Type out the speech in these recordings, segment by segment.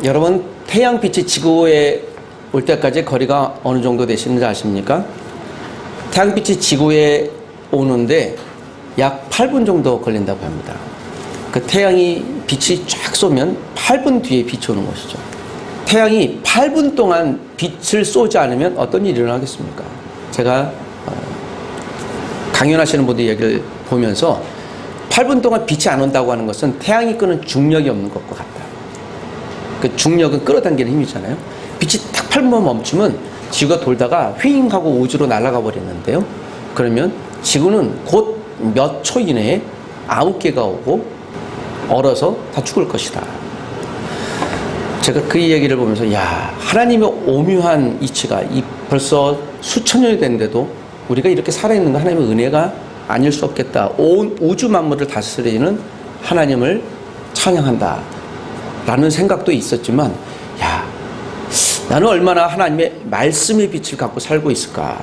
여러분, 태양빛이 지구에 올 때까지 거리가 어느 정도 되시는지 아십니까? 태양빛이 지구에 오는데 약 8분 정도 걸린다고 합니다. 그 태양이 빛이 쫙 쏘면 8분 뒤에 빛이 오는 것이죠. 태양이 8분 동안 빛을 쏘지 않으면 어떤 일이 일어나겠습니까? 제가 강연하시는 분들 얘기를 보면서 8분 동안 빛이 안 온다고 하는 것은 태양이 끄는 중력이 없는 것과 같다. 그 중력은 끌어당기는 힘이잖아요. 빛이 딱 8분만 멈추면 지구가 돌다가 휘잉 하고 우주로 날아가 버리는데요. 그러면 지구는 곧 몇 초 이내에 아무개가 오고 얼어서 다 죽을 것이다. 제가 그 얘기를 보면서 하나님의 오묘한 이치가 벌써 수천 년이 됐는데도 우리가 이렇게 살아있는 건 하나님의 은혜가 아닐 수 없겠다. 온 우주 만물을 다스리는 하나님을 찬양한다 라는 생각도 있었지만 나는 얼마나 하나님의 말씀의 빛을 갖고 살고 있을까.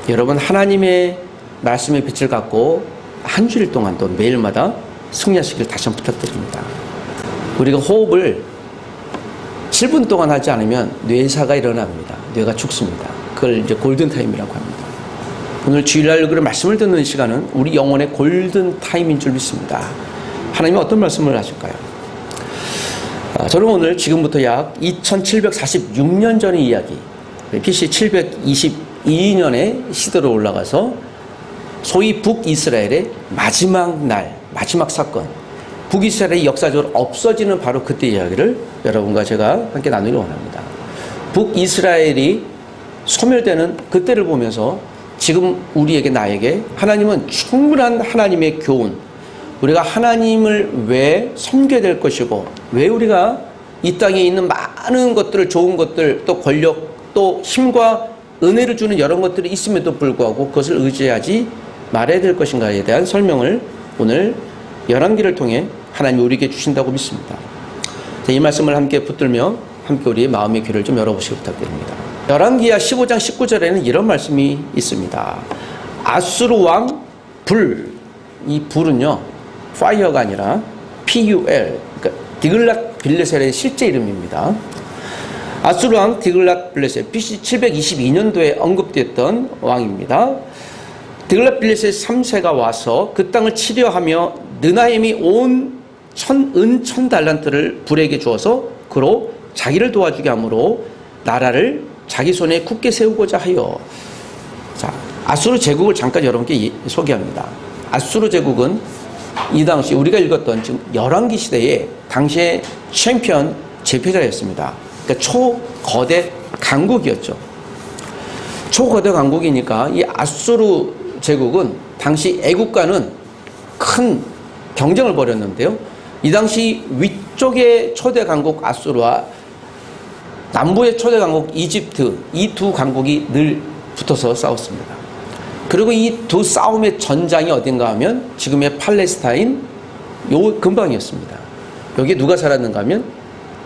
여러분, 하나님의 말씀의 빛을 갖고 한 주일 동안 또 매일마다 승리하시길 다시 한번 부탁드립니다. 우리가 호흡을 7분 동안 하지 않으면 뇌사가 일어납니다. 뇌가 죽습니다. 그걸 이제 골든타임이라고 합니다. 오늘 주일날 그런 말씀을 듣는 시간은 우리 영혼의 골든타임인 줄 믿습니다. 하나님은 어떤 말씀을 하실까요? 저는 오늘 지금부터 약 2746년 전의 이야기, BC 722년에 시대로 올라가서 소위 북이스라엘의 마지막 날, 마지막 사건, 북이스라엘이 역사적으로 없어지는 바로 그때 이야기를 여러분과 제가 함께 나누기 원합니다. 북이스라엘이 소멸되는 그때를 보면서 지금 우리에게, 나에게 하나님은 충분한 하나님의 교훈, 우리가 하나님을 왜 섬겨야 될 것이고, 왜 우리가 이 땅에 있는 많은 것들을, 좋은 것들, 또 권력, 또 힘과 은혜를 주는 여러 것들이 있음에도 불구하고 그것을 의지하지 말아야 될 것인가에 대한 설명을 오늘 열왕기를 통해 하나님이 우리에게 주신다고 믿습니다. 이 말씀을 함께 붙들며 함께 우리의 마음의 귀를 좀 열어보시기 부탁드립니다. 열왕기야 15장 19절에는 이런 말씀이 있습니다. 아수르 왕 불, 이 불은요 파이어가 아니라 PUL, 그러니까 디글랏 빌레셀의 실제 이름입니다. 아수르 왕 디글랏 빌레셀, BC 722년도에 언급됐던 왕입니다. 디글랏 빌레셀 3세가 와서 그 땅을 치려하며 느나임이 온 은 1000달란트를 불에게 주어서 그로 자기를 도와주게 하므로 나라를 자기 손에 굳게 세우고자 하여. 자, 아수르 제국을 잠깐 여러분께 소개합니다. 아수르 제국은 이 당시 우리가 읽었던 지금 열왕기 시대에 당시의 챔피언 제패자였습니다. 그러니까 초거대 강국이었죠. 초거대 강국이니까 이 아수르 제국은 당시 애국과는 큰 경쟁을 벌였는데요. 이 당시 위쪽의 초대 강국 아수르와 남부의 초대 강국 이집트, 이 두 강국이 늘 붙어서 싸웠습니다. 그리고 이 두 싸움의 전장이 어딘가 하면 지금의 팔레스타인 요 근방이었습니다. 여기에 누가 살았는가 하면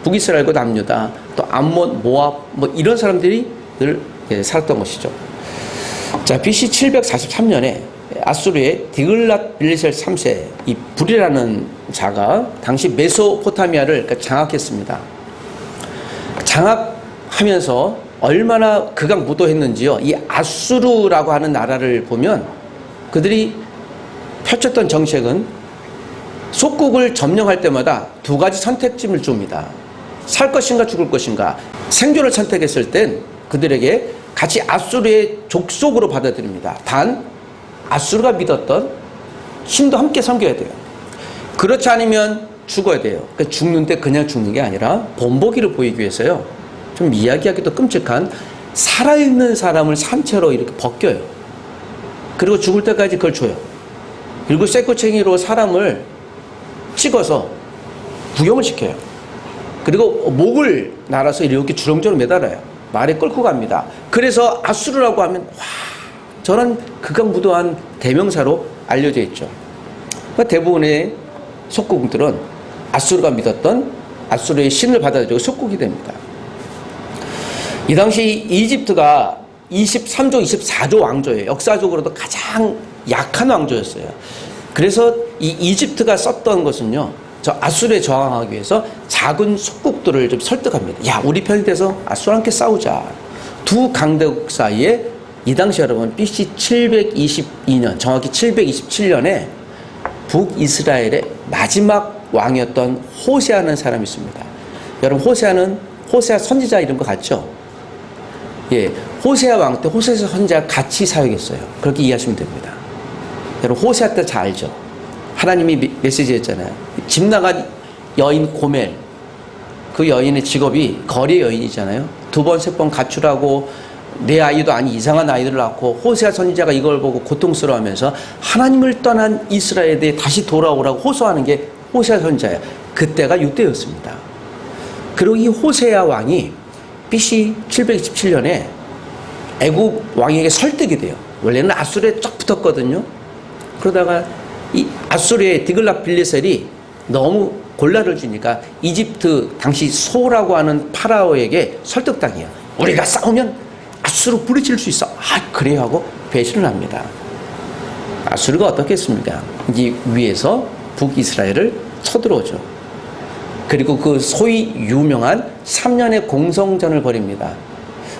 북이스라엘과 남유다, 또 암몬, 모압 뭐 이런 사람들이 늘 살았던 것이죠. 자, BC 743년에 아수르의 디글랏 빌레셀 3세, 이 불이라는 자가 당시 메소포타미아를 장악했습니다. 장악하면서 얼마나 극악무도했는지요. 이 아수르라고 하는 나라를 보면 그들이 펼쳤던 정책은 속국을 점령할 때마다 두 가지 선택지를 줍니다. 살 것인가 죽을 것인가. 생존을 선택했을 땐 그들에게 같이 아수르의 족속으로 받아들입니다. 단 아수르가 믿었던 신도 함께 섬겨야 돼요. 그렇지 않으면 죽어야 돼요. 그러니까 죽는데 그냥 죽는 게 아니라 본보기를 보이기 위해서요, 좀 이야기하기도 끔찍한 살아있는 사람을 산채로 이렇게 벗겨요. 그리고 죽을 때까지 그걸 줘요. 그리고 쇠꼬챙이로 사람을 찍어서 구경을 시켜요. 그리고 목을 날아서 이렇게 주렁주렁 매달아요. 말에 끌고 갑니다. 그래서 아수르라고 하면 저는 극악무도한 대명사로 알려져 있죠. 그러니까 대부분의 속국들은 아수르가 믿었던 아수르의 신을 받아들이고 속국이 됩니다. 이 당시 이집트가 23조, 24조 왕조예요. 역사적으로도 가장 약한 왕조였어요. 그래서 이 이집트가 썼던 것은요, 저 아수르에 저항하기 위해서 작은 속국들을 좀 설득합니다. 야, 우리 편이 돼서 아수르와 함께 싸우자. 두 강대국 사이에 이 당시 여러분 BC 722년, 정확히 727년에 북이스라엘의 마지막 왕이었던 호세아라는 사람이 있습니다. 여러분 호세아 선지자 이런 거 같죠? 예, 호세아 왕 때 호세아 선지자가 같이 사역했어요. 그렇게 이해하시면 됩니다. 여러분 호세아 때 잘 알죠? 하나님이 메시지 했잖아요. 집 나간 여인 고멜, 그 여인의 직업이 거리 여인이잖아요. 2번, 3번 가출하고 내 아이도 아닌 이상한 아이들을 낳고 호세아 선지자가 이걸 보고 고통스러워하면서 하나님을 떠난 이스라엘에 다시 돌아오라고 호소하는 게 호세아 선지자예요. 그때가 6대였습니다. 그리고 이 호세아 왕이 BC 727년에 애굽 왕에게 설득이 돼요. 원래는 아수르에 쫙 붙었거든요. 그러다가 이 아수르의 디글랏빌레셀이 너무 곤란을 주니까 이집트 당시 소라고 하는 파라오에게 설득당해요. 우리가 싸우면 아수르 부딪힐 수 있어. 아, 그래요 하고 배신을 합니다. 아수르가 어떻겠습니까? 이 위에서 북이스라엘을 쳐들어오죠. 그리고 그 소위 유명한 3년의 공성전을 벌입니다.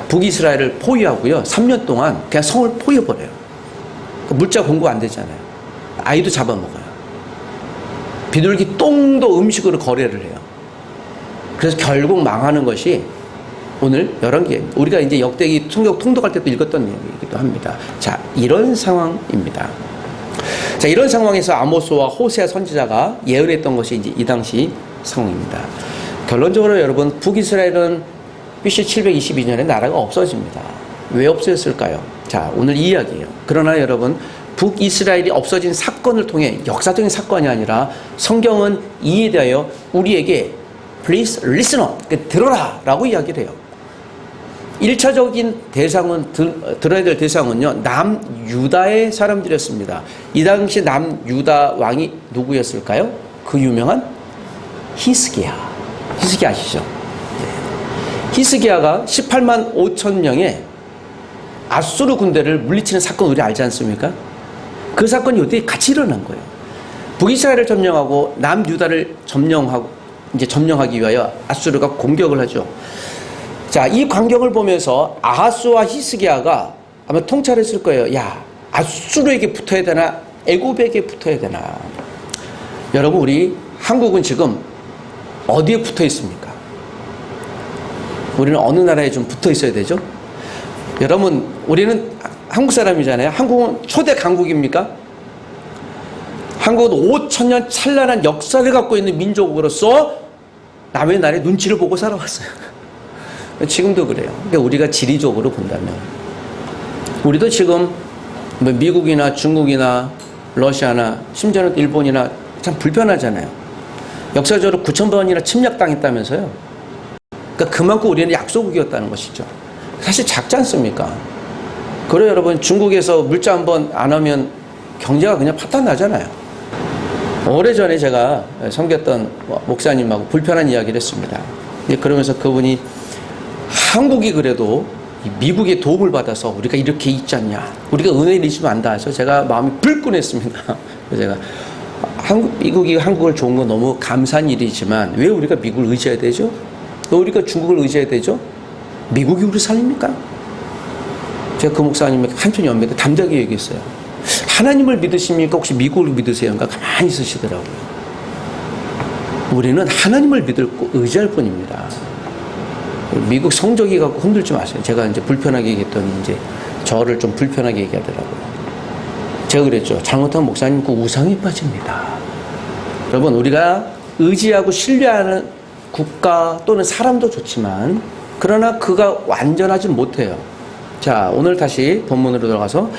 북이스라엘을 포위하고요. 3년 동안 그냥 성을 포위해버려요. 물자 공급 안 되잖아요. 아이도 잡아먹어요. 비둘기 똥도 음식으로 거래를 해요. 그래서 결국 망하는 것이 오늘 열왕기입니다. 우리가 이제 역대기 성경 통독할 때도 읽었던 내용이기도 합니다. 자, 이런 상황입니다. 자, 이런 상황에서 아모스와 호세아 선지자가 예언했던 것이 이제 이 당시 상황입니다. 결론적으로 여러분, 북이스라엘은 BC 722년에 나라가 없어집니다. 왜 없어졌을까요? 자, 오늘 이 이야기예요. 그러나 여러분, 북이스라엘이 없어진 사건을 통해 역사적인 사건이 아니라 성경은 이에 대하여 우리에게 Please listen up, 들어라 라고 이야기를 해요. 1차적인 대상은 들어야 될 대상은요, 남유다의 사람들이었습니다. 이 당시 남유다 왕이 누구였을까요? 그 유명한 히스기야 아시죠? 히스기야가 18만 5천 명의 아수르 군대를 물리치는 사건 우리 알지 않습니까? 그 사건이 이때 같이 일어난 거예요. 북이스라엘을 점령하고 남유다를 점령하기 위하여 아수르가 공격을 하죠. 자, 이 광경을 보면서 아하스와 히스기야가 아마 통찰했을 거예요. 야, 아수르에게 붙어야 되나 애굽에게 붙어야 되나. 여러분, 우리 한국은 지금 어디에 붙어 있습니까? 우리는 어느 나라에 좀 붙어 있어야 되죠? 여러분, 우리는 한국 사람이잖아요. 한국은 초대 강국입니까? 한국은 5,000년 찬란한 역사를 갖고 있는 민족으로서 남의 나라의 눈치를 보고 살아왔어요. 지금도 그래요. 그러니까 우리가 지리적으로 본다면 우리도 지금 뭐 미국이나 중국이나 러시아나 심지어는 일본이나 참 불편하잖아요. 역사적으로 9,000번이나 침략당했다면서요. 그러니까 그만큼 우리는 약소국이었다는 것이죠. 사실 작지 않습니까? 그래요, 여러분. 중국에서 물자 한번 안 하면 경제가 그냥 파탄 나잖아요. 오래전에 제가 섬겼던 목사님하고 불편한 이야기를 했습니다. 그러면서 그분이 한국이 그래도 미국의 도움을 받아서 우리가 이렇게 있지 않냐, 우리가 은혜를 잊으면 안다 해서 제가 마음이 불끈했습니다. 그래서 제가 미국이 한국을 좋은 건 너무 감사한 일이지만 왜 우리가 미국을 의지해야 되죠? 왜 우리가 중국을 의지해야 되죠? 미국이 우리 살립니까? 제가 그 목사님에게 한편 연배때 담대하게 얘기했어요. 하나님을 믿으십니까? 혹시 미국을 믿으세요? 그러니까 가만히 있으시더라고요. 우리는 하나님을 믿고 의지할 뿐입니다. 미국 성적이 갖고 흔들지 마세요. 제가 이제 불편하게 얘기했더니 이제 저를 좀 불편하게 얘기하더라고요. 제가 그랬죠. 잘못하면 목사님 그 우상에 빠집니다. 여러분, 우리가 의지하고 신뢰하는 국가 또는 사람도 좋지만 그러나 그가 완전하지 못해요. 자, 오늘 다시 본문으로 들어가서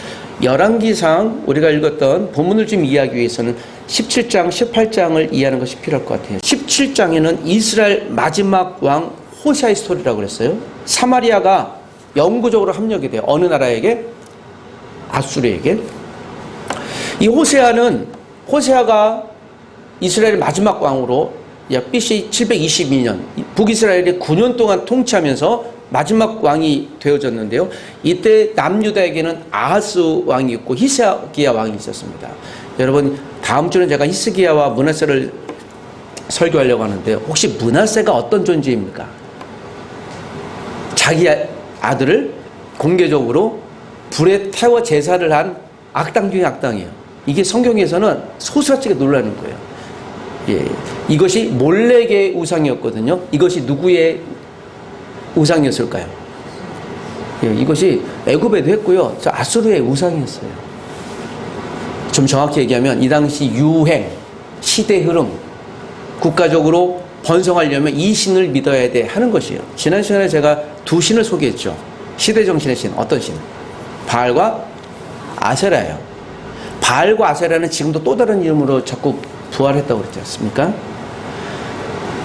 열왕기상 우리가 읽었던 본문을 좀 이해하기 위해서는 17장, 18장을 이해하는 것이 필요할 것 같아요. 17장에는 이스라엘 마지막 왕 호세아의 스토리라고 그랬어요. 사마리아가 영구적으로 함락이 돼요. 어느 나라에게? 아수르에게. 이 호세아가 이스라엘의 마지막 왕으로 BC 722년 북이스라엘이 9년 동안 통치하면서 마지막 왕이 되어졌는데요. 이때 남유다에게는 아하스 왕이 있고 히스기야 왕이 있었습니다. 여러분, 다음 주는 제가 히스기야와 므낫세를 설교하려고 하는데 혹시 므낫세가 어떤 존재입니까? 자기 아들을 공개적으로 불에 태워 제사를 한 악당 중에 악당이에요. 이게 성경에서는 소스라치게 놀라는 거예요. 예, 이것이 몰렉의 우상이었거든요. 이것이 누구의 우상이었을까요? 예, 이것이 애굽에도 했고요. 저 아수르의 우상이었어요. 좀 정확히 얘기하면 이 당시 유행, 시대 흐름, 국가적으로 번성하려면 이 신을 믿어야 돼 하는 것이에요. 지난 시간에 제가 두 신을 소개했죠. 시대 정신의 신, 어떤 신? 바알과 아세라예요. 바알과 아세라는 지금도 또 다른 이름으로 자꾸 부활했다고 그랬지 않습니까?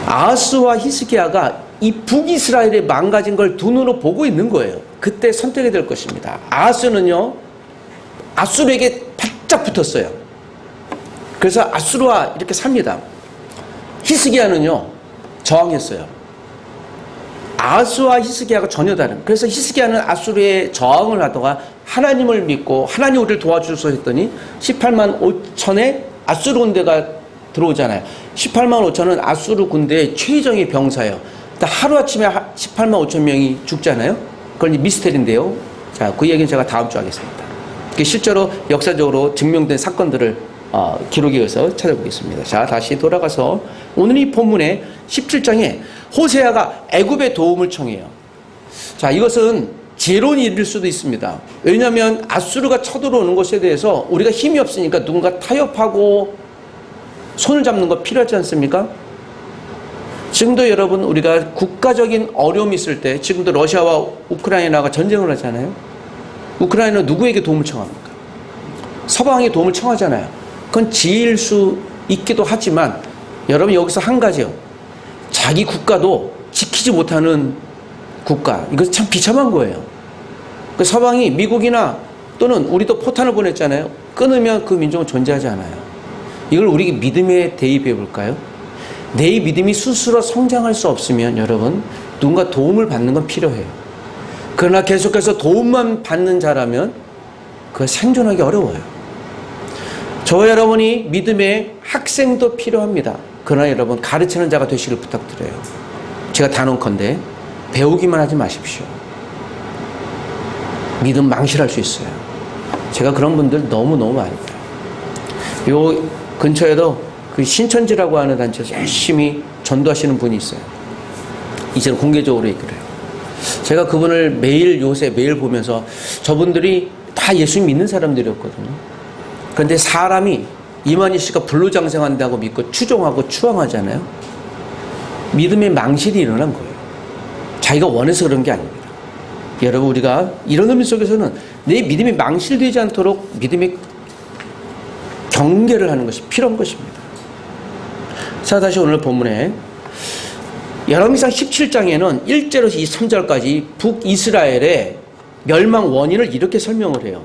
아하스와 히스기야가 이 북이스라엘의 망가진 걸 두 눈으로 보고 있는 거예요. 그때 선택이 될 것입니다. 아하스는요, 아수르에게 바짝 붙었어요. 그래서 아수르와 이렇게 삽니다. 히스기야는요, 저항했어요. 아하스와 히스기야가 전혀 다른. 그래서 히스기야는 아수르에 저항을 하다가 하나님을 믿고 하나님 우리를 도와주소서 했더니 18만 5천의 아수르 군대가 들어오잖아요. 18만 5천은 아수르 군대의 최정의 병사예요. 하루아침에 18만 5천 명이 죽잖아요. 그건 미스테리인데요. 자, 그 얘기는 제가 다음 주 하겠습니다. 실제로 역사적으로 증명된 사건들을 기록에 의해서 찾아보겠습니다. 자, 다시 돌아가서 오늘 이 본문의 17장에 호세아가 애굽의 도움을 청해요. 자, 이것은 재론이 일일 수도 있습니다. 왜냐하면 아수르가 쳐들어오는 것에 대해서 우리가 힘이 없으니까 누군가 타협하고 손을 잡는 거 필요하지 않습니까? 지금도 여러분 우리가 국가적인 어려움이 있을 때 지금도 러시아와 우크라이나가 전쟁을 하잖아요. 우크라이나는 누구에게 도움을 청합니까? 서방에 도움을 청하잖아요. 그건 지혜일 수 있기도 하지만 여러분 여기서 한 가지요. 자기 국가도 지키지 못하는 국가. 이것은 참 비참한 거예요. 그 서방이 미국이나 또는 우리도 포탄을 보냈잖아요. 끊으면 그 민족은 존재하지 않아요. 이걸 우리 믿음에 대입해 볼까요? 내 믿음이 스스로 성장할 수 없으면 여러분 누군가 도움을 받는 건 필요해요. 그러나 계속해서 도움만 받는 자라면 그거 생존하기 어려워요. 저와 여러분이 믿음의 학생도 필요합니다. 그러나 여러분 가르치는 자가 되시길 부탁드려요. 제가 단언컨대 배우기만 하지 마십시오. 믿음 망실할 수 있어요. 제가 그런 분들 너무너무 많이 봐요. 요 근처에도 그 신천지라고 하는 단체에서 열심히 전도하시는 분이 있어요. 이제는 공개적으로 얘기를 해요. 제가 그분을 요새 매일 보면서 저분들이 다 예수 믿는 사람들이었거든요. 그런데 사람이 이만희 씨가 불로장생한다고 믿고 추종하고 추앙하잖아요. 믿음의 망실이 일어난 거예요. 자기가 원해서 그런 게 아닙니다. 여러분 우리가 이런 의미 속에서는 내 믿음이 망실되지 않도록 믿음의 경계를 하는 것이 필요한 것입니다. 자, 다시 오늘 본문에 열왕기상 17장에는 1절에서 3절까지 북이스라엘의 멸망 원인을 이렇게 설명을 해요.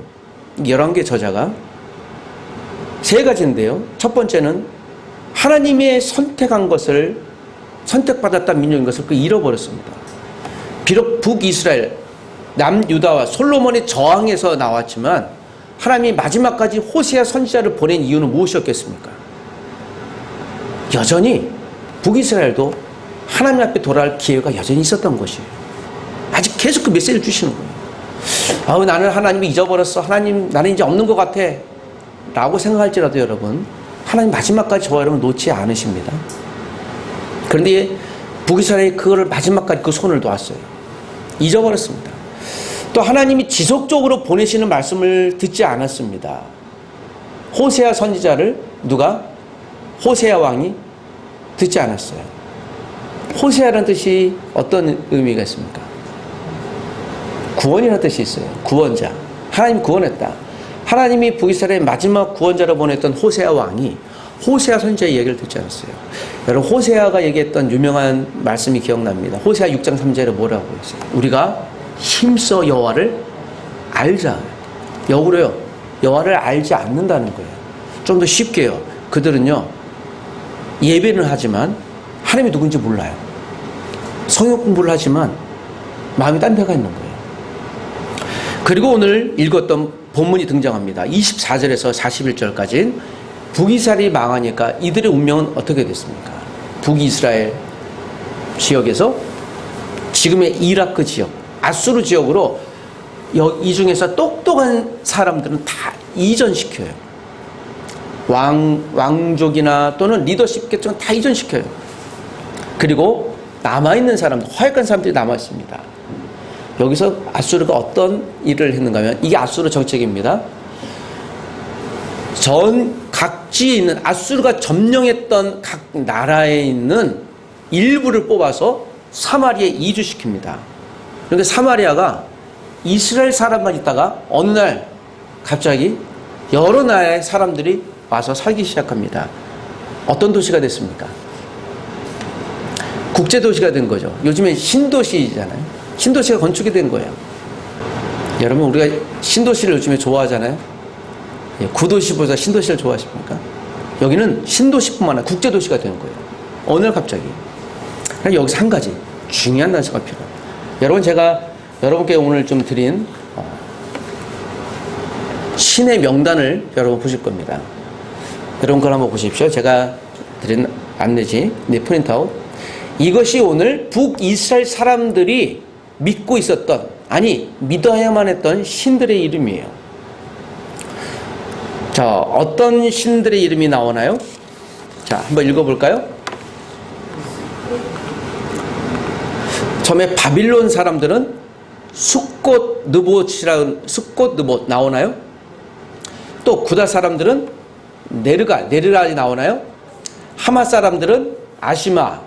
열왕기의 저자가 세 가지인데요. 첫 번째는 하나님의 선택한 것을 선택받았다는 민족인 것을 잃어버렸습니다. 비록 북이스라엘, 남유다와 솔로몬의 저항에서 나왔지만 하나님이 마지막까지 호세아 선지자를 보낸 이유는 무엇이었겠습니까? 여전히 북이스라엘도 하나님 앞에 돌아갈 기회가 여전히 있었던 것이에요. 아직 계속 그 메시지를 주시는 거예요. 나는 하나님을 잊어버렸어. 하나님 나는 이제 없는 것 같아. 라고 생각할지라도 여러분 하나님 마지막까지 저와 여러분 놓지 않으십니다. 그런데 북이스라엘이 그거를 마지막까지 그 손을 놓았어요. 잊어버렸습니다. 또 하나님이 지속적으로 보내시는 말씀을 듣지 않았습니다. 호세아 선지자를 누가? 호세아 왕이 듣지 않았어요. 호세아라는 뜻이 어떤 의미가 있습니까? 구원이라는 뜻이 있어요. 구원자. 하나님이 구원했다. 하나님이 북이스라엘의 마지막 구원자로 보냈던 호세아 왕이 호세아 선지자의 얘기를 듣지 않았어요. 여러분 호세아가 얘기했던 유명한 말씀이 기억납니다. 호세아 6장 3절에 뭐라고 했어요? 우리가 힘써 여호와를 알자. 역으로요. 여호와를 알지 않는다는 거예요. 좀 더 쉽게요. 그들은요. 예배는 하지만 하나님이 누군지 몰라요. 성역 공부를 하지만 마음이 딴 데가 있는 거예요. 그리고 오늘 읽었던 본문이 등장합니다. 24절에서 41절까지 북이스라엘이 망하니까 이들의 운명은 어떻게 됐습니까? 북이스라엘 지역에서 지금의 이라크 지역, 아수르 지역으로 이 중에서 똑똑한 사람들은 다 이전시켜요. 왕족이나 또는 리더십 계층은 다 이전시켜요. 그리고 남아있는 사람들, 허약한 사람들이 남아있습니다. 여기서 아수르가 어떤 일을 했는가 하면, 이게 아수르 정책입니다. 전 각지에 있는 아수르가 점령했던 각 나라에 있는 일부를 뽑아서 사마리아에 이주시킵니다. 그런데 사마리아가 이스라엘 사람만 있다가 어느 날 갑자기 여러 나라의 사람들이 와서 살기 시작합니다. 어떤 도시가 됐습니까? 국제도시가 된 거죠. 요즘엔 신도시잖아요. 신도시가 건축이 된 거예요. 여러분, 우리가 신도시를 요즘에 좋아하잖아요. 구도시보다 신도시를 좋아하십니까? 여기는 신도시뿐만 아니라 국제도시가 된 거예요. 어느 날 갑자기. 여기서 한 가지 중요한 단서가 필요해요. 여러분, 제가 여러분께 오늘 좀 드린 신의 명단을 여러분 보실 겁니다. 여러분 그걸 한번 보십시오. 제가 드린 안내지, 프린트아웃. 이것이 오늘 북이스라엘 사람들이 믿고 있었던, 아니 믿어야만 했던 신들의 이름이에요. 자, 어떤 신들의 이름이 나오나요? 자, 한번 읽어볼까요? 처음에 바빌론 사람들은 숫꽃 느봇 나오나요? 또 구다 사람들은 네르갈이 나오나요? 하마 사람들은 아시마,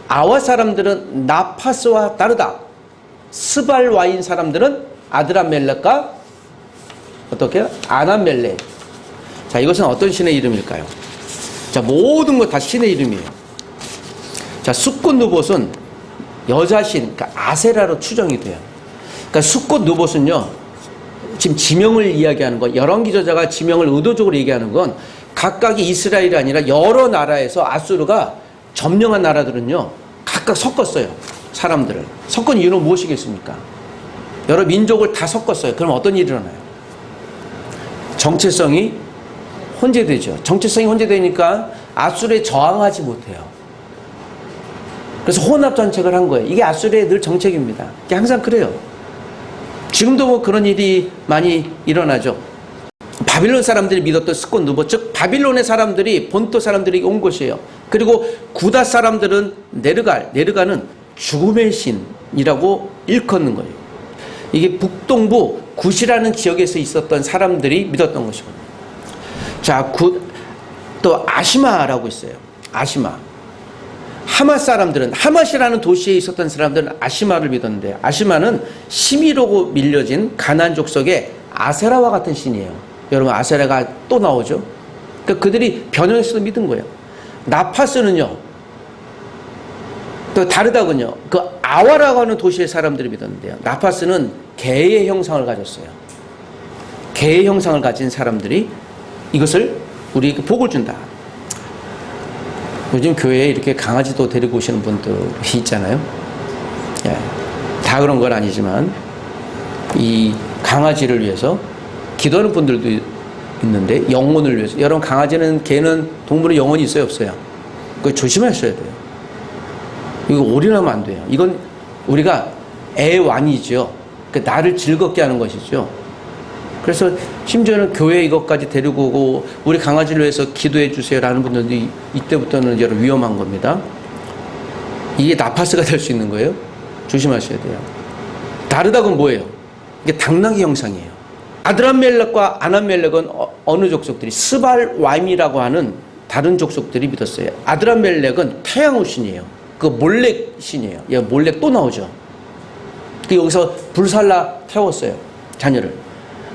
아와 사람들은 나파스와 다르다, 스발와인 사람들은 아드람멜렉과 어떻게 아나멜렉. 자, 이것은 어떤 신의 이름일까요? 자, 모든 것 다 신의 이름이에요. 자, 숫꽃 느봇은 여자신, 그러니까 아세라로 추정이 돼요. 그러니까 숫꽃 느봇은요, 지금 지명을 이야기하는 건, 열왕기 저자가 지명을 의도적으로 얘기하는 건 각각이 이스라엘이 아니라 여러 나라에서 아수르가 점령한 나라들은요 각각 섞었어요. 사람들을 섞은 이유는 무엇이겠습니까? 여러 민족을 다 섞었어요. 그럼 어떤 일이 일어나요? 정체성이 혼재되죠. 정체성이 혼재되니까 아수르에 저항하지 못해요. 그래서 혼합 정책을 한 거예요. 이게 아수르의 늘 정책입니다. 이게 항상 그래요. 지금도 뭐 그런 일이 많이 일어나죠. 바빌론 사람들이 믿었던 숫꽃 느봇, 즉 바빌론의 사람들이 본토 사람들이 온 곳이에요. 그리고 구다 사람들은 네르갈은 죽음의 신이라고 일컫는 거예요. 이게 북동부 굿이라는 지역에서 있었던 사람들이 믿었던 것이거든요. 자, 또 아시마라고 있어요. 아시마. 하맛 사람들은, 하맛이라는 도시에 있었던 사람들은 아시마를 믿었는데, 아시마는 시미로고 밀려진 가나안 족속의 아세라와 같은 신이에요. 여러분, 아세라가 또 나오죠. 그러니까 그들이 변형해서 믿은 거예요. 나파스는요, 또 다르다군요. 그 아와라고 하는 도시의 사람들이 믿었는데요. 나파스는 개의 형상을 가졌어요. 개의 형상을 가진 사람들이 이것을 우리에게 복을 준다. 요즘 교회에 이렇게 강아지도 데리고 오시는 분들이 있잖아요. 예, 다 그런 건 아니지만 이 강아지를 위해서 기도하는 분들도 있는데, 영혼을 위해서. 여러분, 강아지는, 개는, 동물은 영혼이 있어요, 없어요? 그거 조심하셔야 돼요. 이거 올인하면 안 돼요. 이건 우리가 애완이죠. 그러니까 나를 즐겁게 하는 것이죠. 그래서 심지어는 교회에 이것까지 데리고 오고 우리 강아지를 위해서 기도해 주세요라는 분들도 이때부터는 여러분 위험한 겁니다. 이게 나파스가 될 수 있는 거예요. 조심하셔야 돼요. 다르다고는 뭐예요? 이게 당나귀 형상이에요. 아드람멜렉과 아나멜렉은 어느 족속들이, 스발와임이라고 하는 다른 족속들이 믿었어요. 아드람멜렉은 태양의 신이에요. 그 몰렉 신이에요. 예, 몰렉 또 나오죠. 여기서 불살라 태웠어요, 자녀를.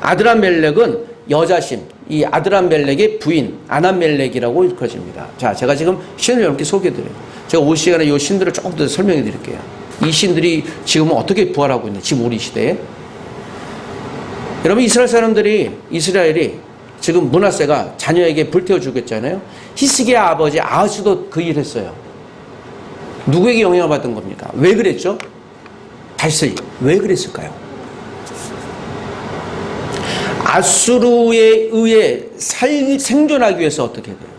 아드람멜렉은 여자신, 이 아드람멜렉의 부인 아나멜렉이라고 일컬어집니다. 자, 제가 지금 신을 여러분께 소개해드려요. 제가 올 시간에 이 신들을 조금 더 설명해 드릴게요. 이 신들이 지금은 어떻게 부활하고 있는지, 지금 우리 시대에. 여러분, 이스라엘이 지금 므낫세가 자녀에게 불태워 주겠잖아요. 히스기야 아버지 아하스도 그 일 했어요. 누구에게 영향을 받은 겁니까? 왜 그랬죠? 다시, 왜 그랬을까요? 아수르에 의해 생존하기 위해서 어떻게 돼요?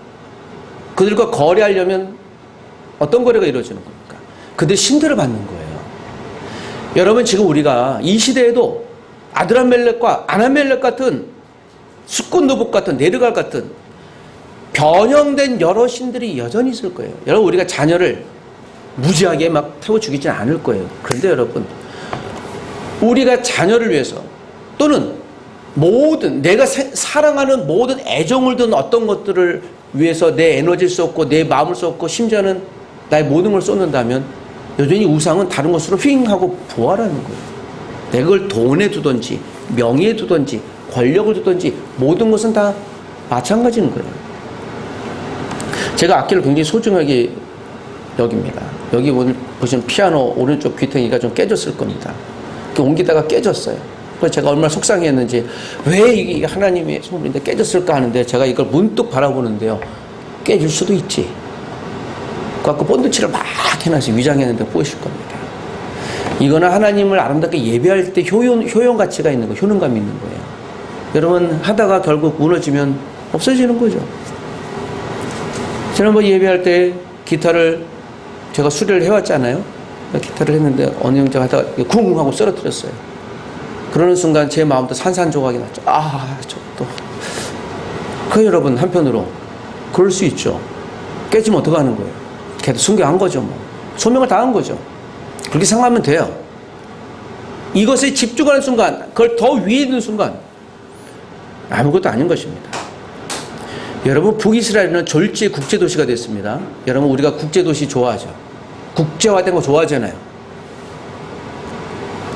그들과 거래하려면 어떤 거래가 이루어지는 겁니까? 그들 신들을 받는 거예요. 여러분 지금 우리가 이 시대에도 아드라멜렉과 아나멜렉 같은 수꾼누북 같은 네르갈 같은 변형된 여러 신들이 여전히 있을 거예요. 여러분 우리가 자녀를 무지하게 막 태워 죽이진 않을 거예요. 그런데 여러분 우리가 자녀를 위해서 또는 모든 내가 사랑하는 모든 애정을 든 어떤 것들을 위해서 내 에너지를 쏟고 내 마음을 쏟고 심지어는 나의 모든 걸 쏟는다면 여전히 우상은 다른 것으로 휘잉하고 부활하는 거예요. 내가 그걸 돈에 두든지 명예에 두든지 권력을 두든지 모든 것은 다 마찬가지인 거예요. 제가 악기를 굉장히 소중하게 여깁니다. 여기 오늘 보시면 피아노 오른쪽 귀퉁이가 좀 깨졌을 겁니다. 옮기다가 깨졌어요. 그래서 제가 얼마나 속상했는지 왜 이게 하나님의 선물인데 깨졌을까 하는데 제가 이걸 문득 바라보는데요. 깨질 수도 있지. 그래서 본드칠을 막 해놔서 위장했는데 보이실 겁니다. 이거는 하나님을 아름답게 예배할 때 효용 가치가 있는 거, 효능감이 있는 거예요. 여러분 하다가 결국 무너지면 없어지는 거죠. 지난번 예배할 때 기타를 제가 수리를 해왔잖아요. 기타를 했는데 어느 형제가 하다가 쿵 하고 쓰러뜨렸어요. 그러는 순간 제 마음도 산산조각이 났죠. 저것도. 여러분 한편으로 그럴 수 있죠. 깨지면 어떡하는 거예요? 걔도 순교한 거죠. 뭐. 소명을 다한 거죠. 그렇게 생각하면 돼요. 이것에 집중하는 순간, 그걸 더 위에 있는 순간 아무것도 아닌 것입니다. 여러분 북이스라엘은 졸지의 국제도시가 됐습니다. 여러분 우리가 국제도시 좋아하죠. 국제화된 거 좋아하잖아요.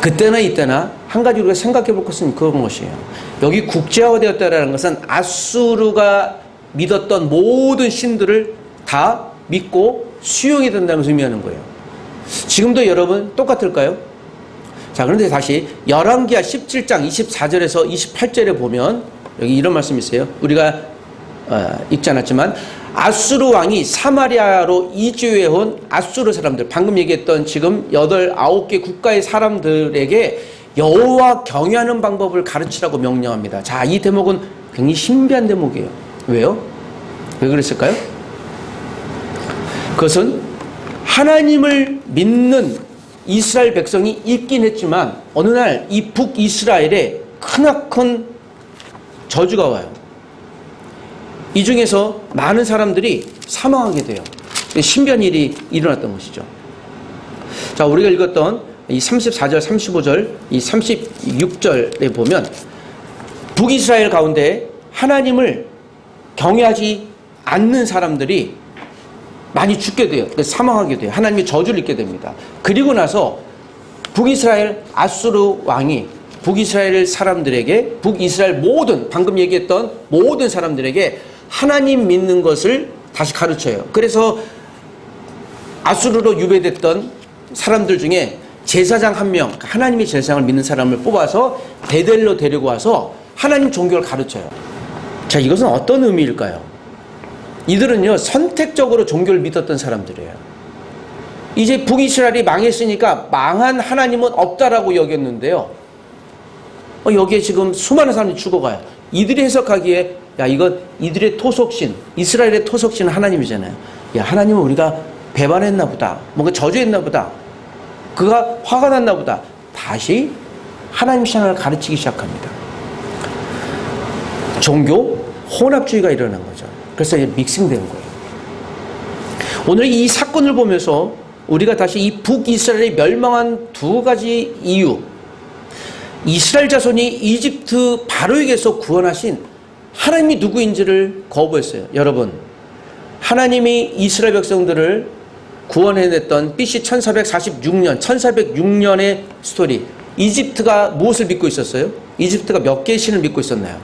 그때나 이때나 한 가지 우리가 생각해 볼 것은 그런 것이에요. 여기 국제화되었다는 것은 아수르가 믿었던 모든 신들을 다 믿고 수용해야 된다는 것을 의미하는 거예요. 지금도 여러분 똑같을까요? 자, 그런데 다시 열왕기하 17장 24절에서 28절에 보면 여기 이런 말씀이 있어요. 우리가 읽지 않았지만 아수르 왕이 사마리아로 이주해온 아수르 사람들, 방금 얘기했던 지금 9개 국가의 사람들에게 여호와 경외하는 방법을 가르치라고 명령합니다. 자, 이 대목은 굉장히 신비한 대목이에요. 왜요? 왜 그랬을까요? 그것은 하나님을 믿는 이스라엘 백성이 있긴 했지만 어느 날 이 북이스라엘에 크나큰 저주가 와요. 이 중에서 많은 사람들이 사망하게 돼요. 신비한 일이 일어났던 것이죠. 자, 우리가 읽었던 이 34절, 35절, 이 36절에 보면 북이스라엘 가운데 하나님을 경외하지 않는 사람들이 많이 죽게 돼요. 사망하게 돼요. 하나님의 저주를 입게 됩니다. 그리고 나서 북이스라엘 아수르 왕이 북이스라엘 사람들에게 북이스라엘 모든 방금 얘기했던 모든 사람들에게 하나님 믿는 것을 다시 가르쳐요. 그래서 아수르로 유배됐던 사람들 중에 제사장 한 명, 하나님의 제사장을 믿는 사람을 뽑아서 베델로 데리고 와서 하나님 종교를 가르쳐요. 자, 이것은 어떤 의미일까요? 이들은요 선택적으로 종교를 믿었던 사람들이에요. 이제 북이스라엘이 망했으니까 망한 하나님은 없다라고 여겼는데요. 여기에 지금 수많은 사람이 죽어가요. 이들이 해석하기에 야, 이건 이들의 토속신, 이스라엘의 토속신은 하나님이잖아요. 야, 하나님은 우리가 배반했나 보다. 뭔가 저주했나 보다. 그가 화가 났나 보다. 다시 하나님 신앙을 가르치기 시작합니다. 종교 혼합주의가 일어난 거죠. 그래서 이제 믹싱된 거예요. 오늘 이 사건을 보면서 우리가 다시 이 북이스라엘이 멸망한 두 가지 이유, 이스라엘 자손이 이집트 바로에게서 구원하신 하나님이 누구인지를 거부했어요. 여러분, 하나님이 이스라엘 백성들을 구원해냈던 BC 1446년의 스토리, 이집트가 무엇을 믿고 있었어요? 이집트가 몇 개의 신을 믿고 있었나요?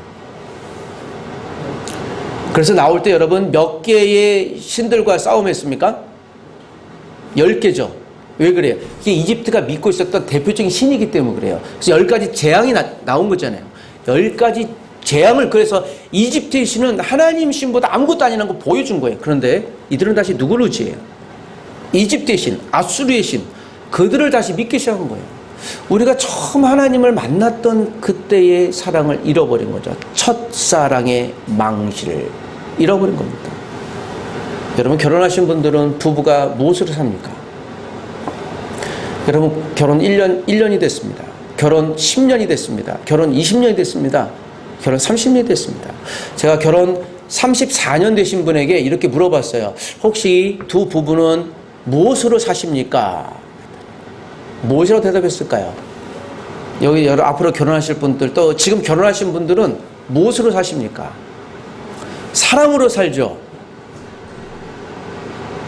그래서 나올 때 여러분 몇 개의 신들과 싸움했습니까? 10개죠. 왜 그래요? 이게 이집트가 믿고 있었던 대표적인 신이기 때문에 그래요. 그래서 10가지 재앙이 나온 거잖아요. 10가지 재앙을, 그래서 이집트의 신은 하나님 신보다 아무것도 아니라는 걸 보여준 거예요. 그런데 이들은 다시 누구를 의지해요? 이집트의 신, 아수르의 신, 그들을 다시 믿기 시작한 거예요. 우리가 처음 하나님을 만났던 그때의 사랑을 잃어버린 거죠. 첫사랑의 망실을 잃어버린 겁니다. 여러분 결혼하신 분들은 부부가 무엇으로 삽니까? 여러분 결혼 1년이 됐습니다. 결혼 10년이 됐습니다. 결혼 20년이 됐습니다. 결혼 30년이 됐습니다. 제가 결혼 34년 되신 분에게 이렇게 물어봤어요. 혹시 두 부부는 무엇으로 사십니까? 무엇이라고 대답했을까요? 여기 앞으로 결혼하실 분들, 또 지금 결혼하신 분들은 무엇으로 사십니까? 사랑으로 살죠.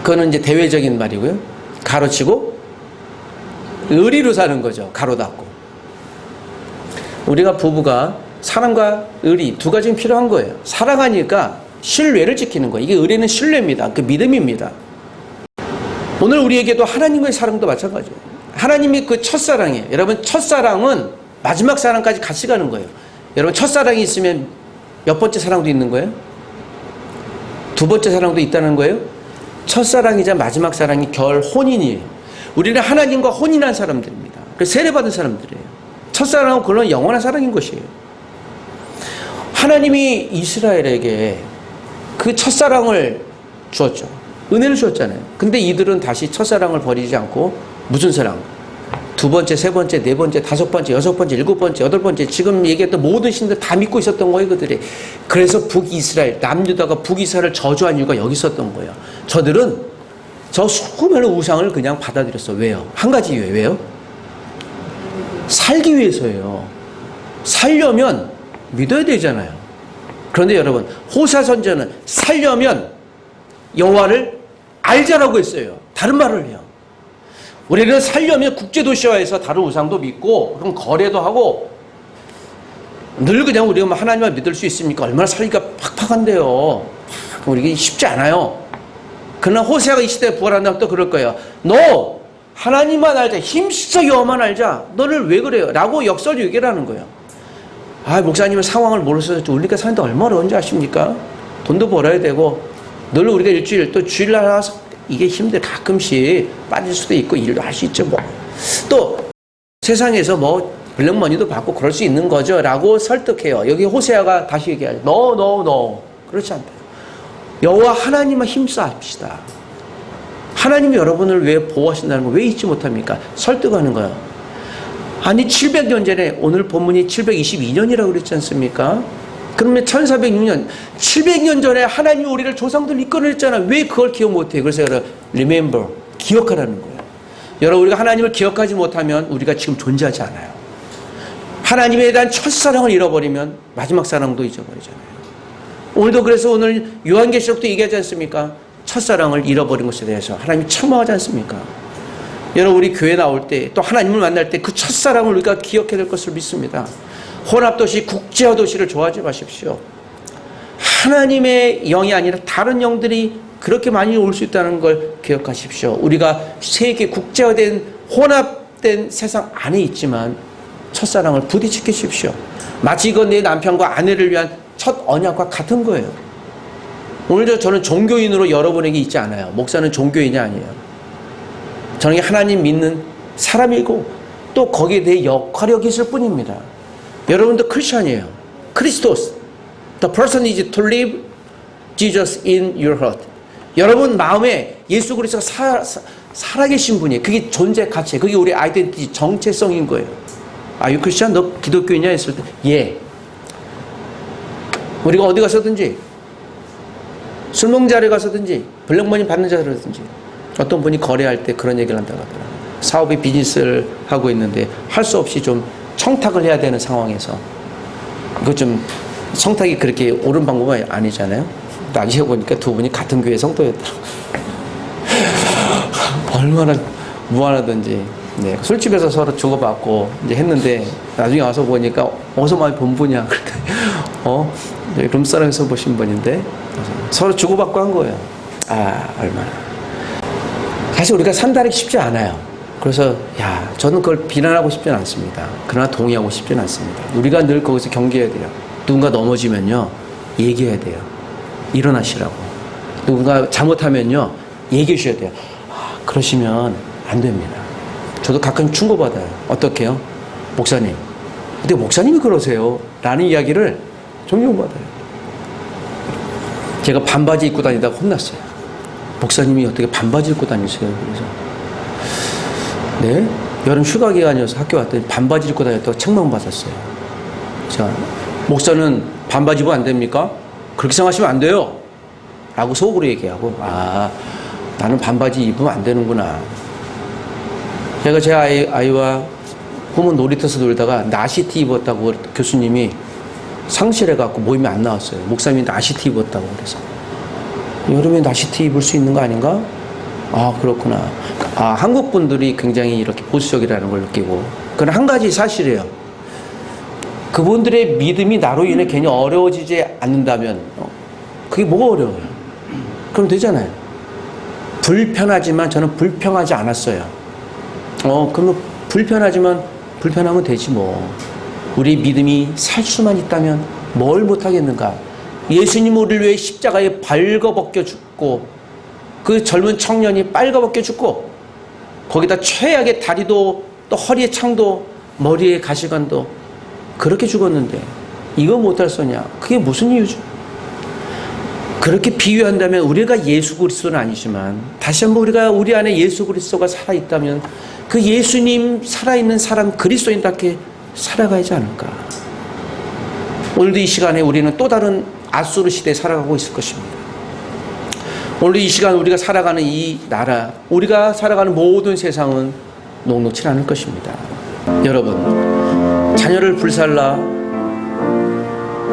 그거는 이제 대외적인 말이고요. 가로치고 의리로 사는 거죠. 가로 닫고. 우리가 부부가 사랑과 의리 두 가지는 필요한 거예요. 사랑하니까 신뢰를 지키는 거예요. 이게 의리는 신뢰입니다. 그 믿음입니다. 오늘 우리에게도 하나님과의 사랑도 마찬가지예요. 하나님이 그 첫사랑이에요. 여러분 첫사랑은 마지막 사랑까지 같이 가는 거예요. 여러분 첫사랑이 있으면 몇 번째 사랑도 있는 거예요? 두 번째 사랑도 있다는 거예요? 첫사랑이자 마지막 사랑이 결혼인이에요. 우리는 하나님과 혼인한 사람들입니다. 그래서 세례받은 사람들이에요. 첫사랑은 그런 영원한 사랑인 것이에요. 하나님이 이스라엘에게 그 첫사랑을 주었죠. 은혜를 주었잖아요. 근데 이들은 다시 첫사랑을 버리지 않고 무슨 사랑? 두 번째, 세 번째, 네 번째, 다섯 번째, 여섯 번째, 일곱 번째, 여덟 번째 지금 얘기했던 모든 신들 다 믿고 있었던 거예요. 그들이. 그래서 북이스라엘, 남유다가 북이스라엘을 저주한 이유가 여기 있었던 거예요. 저들은 저 수많은 우상을 그냥 받아들였어. 왜요? 한 가지 이유예요. 왜요? 살기 위해서예요. 살려면 믿어야 되잖아요. 그런데 여러분 호사 선지자는 살려면 여호와를 알자라고 했어요. 다른 말을 해요. 우리는 살려면 국제도시화해서 다른 우상도 믿고 그럼 거래도 하고 늘 그냥 우리가 하나님만 믿을 수 있습니까? 얼마나 살기가 팍팍한데요. 우리가 쉽지 않아요. 그러나 호세아가 이 시대에 부활한다면 또 그럴 거예요. 너 하나님만 알자. 힘써 여호와만 알자. 너를 왜 그래요? 라고 역설 얘기를 하는 거예요. 아, 목사님은 상황을 모르셔서 우리가 사는데 얼마나 어려운지 아십니까? 돈도 벌어야 되고 늘 우리가 일주일 또 주일날 와서 이게 힘들 가끔씩 빠질 수도 있고 일도 할 수 있죠. 뭐 또 세상에서 뭐 블랙머니도 받고 그럴 수 있는 거죠. 라고 설득해요. 여기 호세아가 다시 얘기하죠. No. 그렇지 않다. 여호와 하나님만 힘써 합시다. 하나님이 여러분을 왜 보호하신다는 걸 왜 잊지 못합니까? 설득하는 거예요. 아니 700년 전에 오늘 본문이 722년이라고 그랬지 않습니까? 그러면 1406년 700년 전에 하나님이 우리를 조상들 이끌어냈잖아요. 왜 그걸 기억 못해요? 그래서 여러분 remember 기억하라는 거예요. 여러분 우리가 하나님을 기억하지 못하면 우리가 지금 존재하지 않아요. 하나님에 대한 첫사랑을 잃어버리면 마지막 사랑도 잊어버리잖아요. 오늘도 그래서 오늘 요한계시록도 얘기하지 않습니까? 첫사랑을 잃어버린 것에 대해서 하나님이 책망하지 않습니까? 여러분 우리 교회 나올 때 또 하나님을 만날 때 그 첫사랑을 우리가 기억해야 될 것을 믿습니다. 혼합도시 국제화 도시를 좋아하지 마십시오. 하나님의 영이 아니라 다른 영들이 그렇게 많이 올 수 있다는 걸 기억하십시오. 우리가 세계 국제화된 혼합된 세상 안에 있지만 첫사랑을 부디 지키십시오. 마치 이건 내 남편과 아내를 위한 첫 언약과 같은 거예요. 오늘도 저는 종교인으로 여러분에게 있지 않아요. 목사는 종교인이 아니에요. 저는 하나님 믿는 사람이고 또 거기에 대해 역할이 있을 뿐입니다. 여러분도 크리스천이에요. 크리스토스. The person is to live Jesus in your heart. 여러분 마음에 예수 그리스도가 살아계신 분이에요. 그게 존재 가치, 그게 우리 아이덴티티, 정체성인 거예요. Are you Christian? 너 기독교인이냐 했을 때 예. 우리가 어디 가서든지 술 먹는 자리에 가서든지 블랙머니 받는 자리라든지 어떤 분이 거래할 때 그런 얘기를 한다고 하더라고요. 사업이 비즈니스를 하고 있는데 할 수 없이 좀 청탁을 해야 되는 상황에서 그거 좀 청탁이 그렇게 옳은 방법은 아니잖아요. 나중에 보니까 두 분이 같은 교회 성도였더라고요. 얼마나 무한하든지. 네, 술집에서 서로 주고받고 이제 했는데 나중에 와서 보니까 어디서 많이 본 분이야. 그랬더니 룸사롱에서 보신 분인데 서로 주고받고 한 거예요. 아, 얼마나. 사실 우리가 산다는 게 쉽지 않아요. 그래서 저는 그걸 비난하고 싶지는 않습니다. 그러나 동의하고 싶지는 않습니다. 우리가 늘 거기서 경계해야 돼요. 누군가 넘어지면요 얘기해야 돼요. 일어나시라고. 누군가 잘못하면요 얘기해 주셔야 돼요. 그러시면 안 됩니다. 저도 가끔 충고받아요. 어떻게요? 목사님. 근데 목사님이 그러세요. 라는 이야기를 종종 받아요. 제가 반바지 입고 다니다가 혼났어요. 목사님이 어떻게 반바지 입고 다니세요? 그래서 네? 여름 휴가 기간이어서 학교 왔더니 반바지 입고 다녔다고 책망받았어요. 자, 목사는 반바지 입으면 안 됩니까? 그렇게 생각하시면 안 돼요. 라고 속으로 얘기하고, 아, 나는 반바지 입으면 안 되는구나. 제가 제 아이와 부모 놀이터에서 놀다가 나시티 입었다고 교수님이 상실해갖고 모임에 안 나왔어요. 목사님이 나시티 입었다고 그래서. 여름에 나시티 입을 수 있는 거 아닌가? 아, 그렇구나. 아, 한국 분들이 굉장히 이렇게 보수적이라는 걸 느끼고. 그러나 한 가지 사실이에요. 그분들의 믿음이 나로 인해 괜히 어려워지지 않는다면, 그게 뭐가 어려워요? 그럼 되잖아요. 불편하지만 저는 불평하지 않았어요. 그러면 불편하지만 불편하면 되지 뭐. 우리 믿음이 살 수만 있다면 뭘 못하겠는가. 예수님 우리를 위해 십자가에 발거벗겨 죽고, 그 젊은 청년이 빨가벗겨 죽고, 거기다 최악의 다리도 또 허리에 창도 머리에 가시관도 그렇게 죽었는데 이거 못할 소냐? 그게 무슨 이유죠? 그렇게 비유한다면 우리가 예수 그리스도는 아니지만 다시 한번 우리 안에 예수 그리스도가 살아있다면 그 예수님 살아있는 사람 그리스도인답게 살아가야지 않을까. 오늘도 이 시간에 우리는 또 다른 아수르 시대에 살아가고 있을 것입니다. 오늘 이 시간 우리가 살아가는 이 나라, 우리가 살아가는 모든 세상은 녹록치 않을 것입니다. 여러분, 자녀를 불살라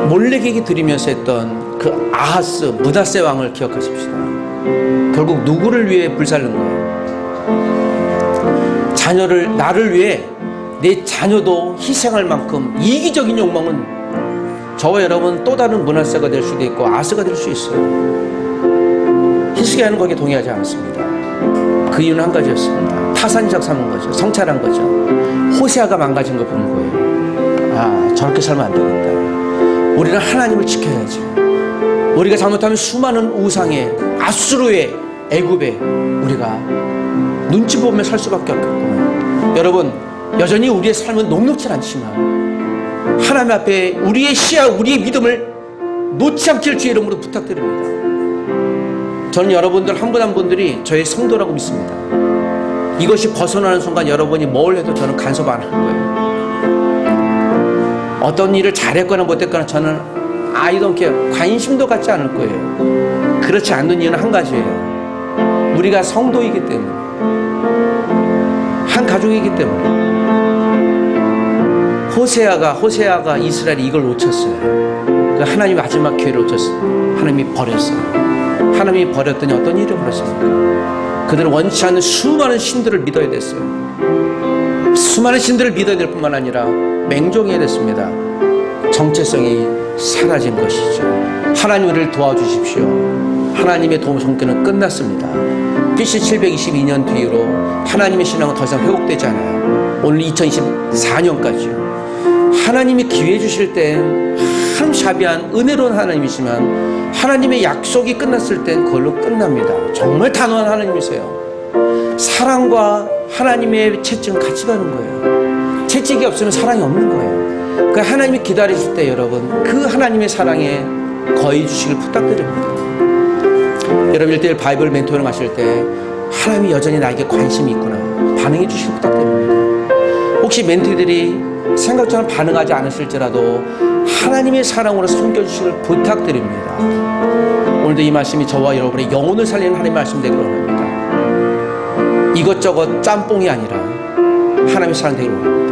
몰래기기 드리면서 했던 그 아하스 므낫세 왕을 기억하십시다. 결국 누구를 위해 불살른 거예요? 나를 위해 내 자녀도 희생할 만큼 이기적인 욕망은 저와 여러분 또 다른 므낫세가 될 수도 있고 아하스가 될 수 있어요. 히스기야는 거기에 동의하지 않았습니다. 그 이유는 한 가지였습니다. 타산지석 삼은 거죠. 성찰한 거죠. 호세아가 망가진 거 본 거예요. 아, 저렇게 살면 안 되겠다. 우리는 하나님을 지켜야지. 우리가 잘못하면 수많은 우상에, 아수르에, 애굽에 우리가 눈치 보며 살 수밖에 없겠구나. 여러분, 여전히 우리의 삶은 녹록지 않지만 하나님 앞에 우리의 시야, 우리의 믿음을 놓지 않길 주의 이름으로 부탁드립니다. 저는 여러분들 한 분 한 분들이 저의 성도라고 믿습니다. 이것이 벗어나는 순간 여러분이 뭘 해도 저는 간섭 안 할 거예요. 어떤 일을 잘했거나 못했거나 저는 I don't care, 관심도 갖지 않을 거예요. 그렇지 않는 이유는 한 가지예요. 우리가 성도이기 때문에, 한 가족이기 때문에. 호세아가 이스라엘이 이걸 놓쳤어요. 하나님이 마지막 기회를 놓쳤어요. 하나님이 버렸어요. 하나님이 버렸더니 어떤 일이 벌어졌습니까? 그들은 원치 않는 수많은 신들을 믿어야 됐어요. 수많은 신들을 믿어야 될 뿐만 아니라 맹종해야 됐습니다. 정체성이 사라진 것이죠. 하나님 우리를 도와주십시오. 하나님의 도움 손길은 끝났습니다. BC 722년 뒤로 하나님의 신앙은 더 이상 회복되지 않아요. 오늘 2024년까지요. 하나님이 기회 주실 땐 참 자비한 은혜로운 하나님이지만 하나님의 약속이 끝났을 땐 그걸로 끝납니다. 정말 단호한 하나님이세요. 사랑과 하나님의 채찍은 같이 가는 거예요. 채찍이 없으면 사랑이 없는 거예요. 그 하나님이 기다리실 때 여러분 그 하나님의 사랑에 거의 주시길 부탁드립니다. 여러분 1:1 바이블 멘토링 하실 때 하나님이 여전히 나에게 관심이 있구나 반응해 주시길 부탁드립니다. 혹시 멘티들이 생각처럼 반응하지 않으실지라도 하나님의 사랑으로 섬겨주시길 부탁드립니다. 오늘도 이 말씀이 저와 여러분의 영혼을 살리는 하나님의 말씀 되기를 원합니다. 이것저것 짬뽕이 아니라 하나님의 사랑 되기를 원합니다.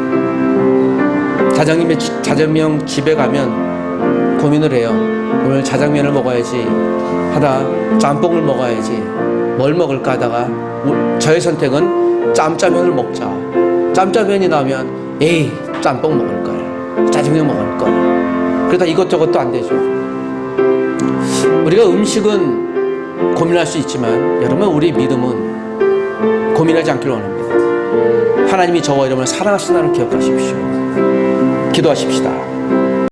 자장면 집에 가면 고민을 해요. 오늘 자장면을 먹어야지 하다 짬뽕을 먹어야지 뭘 먹을까 하다가 저의 선택은 짬짜면을 먹자. 짬짜면이 나오면 에이 짬뽕 먹을 걸 짜장면 먹을 걸 그러다 이것저것도 안 되죠. 우리가 음식은 고민할 수 있지만 여러분 우리 믿음은 고민하지 않기를 원합니다. 하나님이 저와 여러분을 사랑하신다는 기억하십시오. 기도하십시다.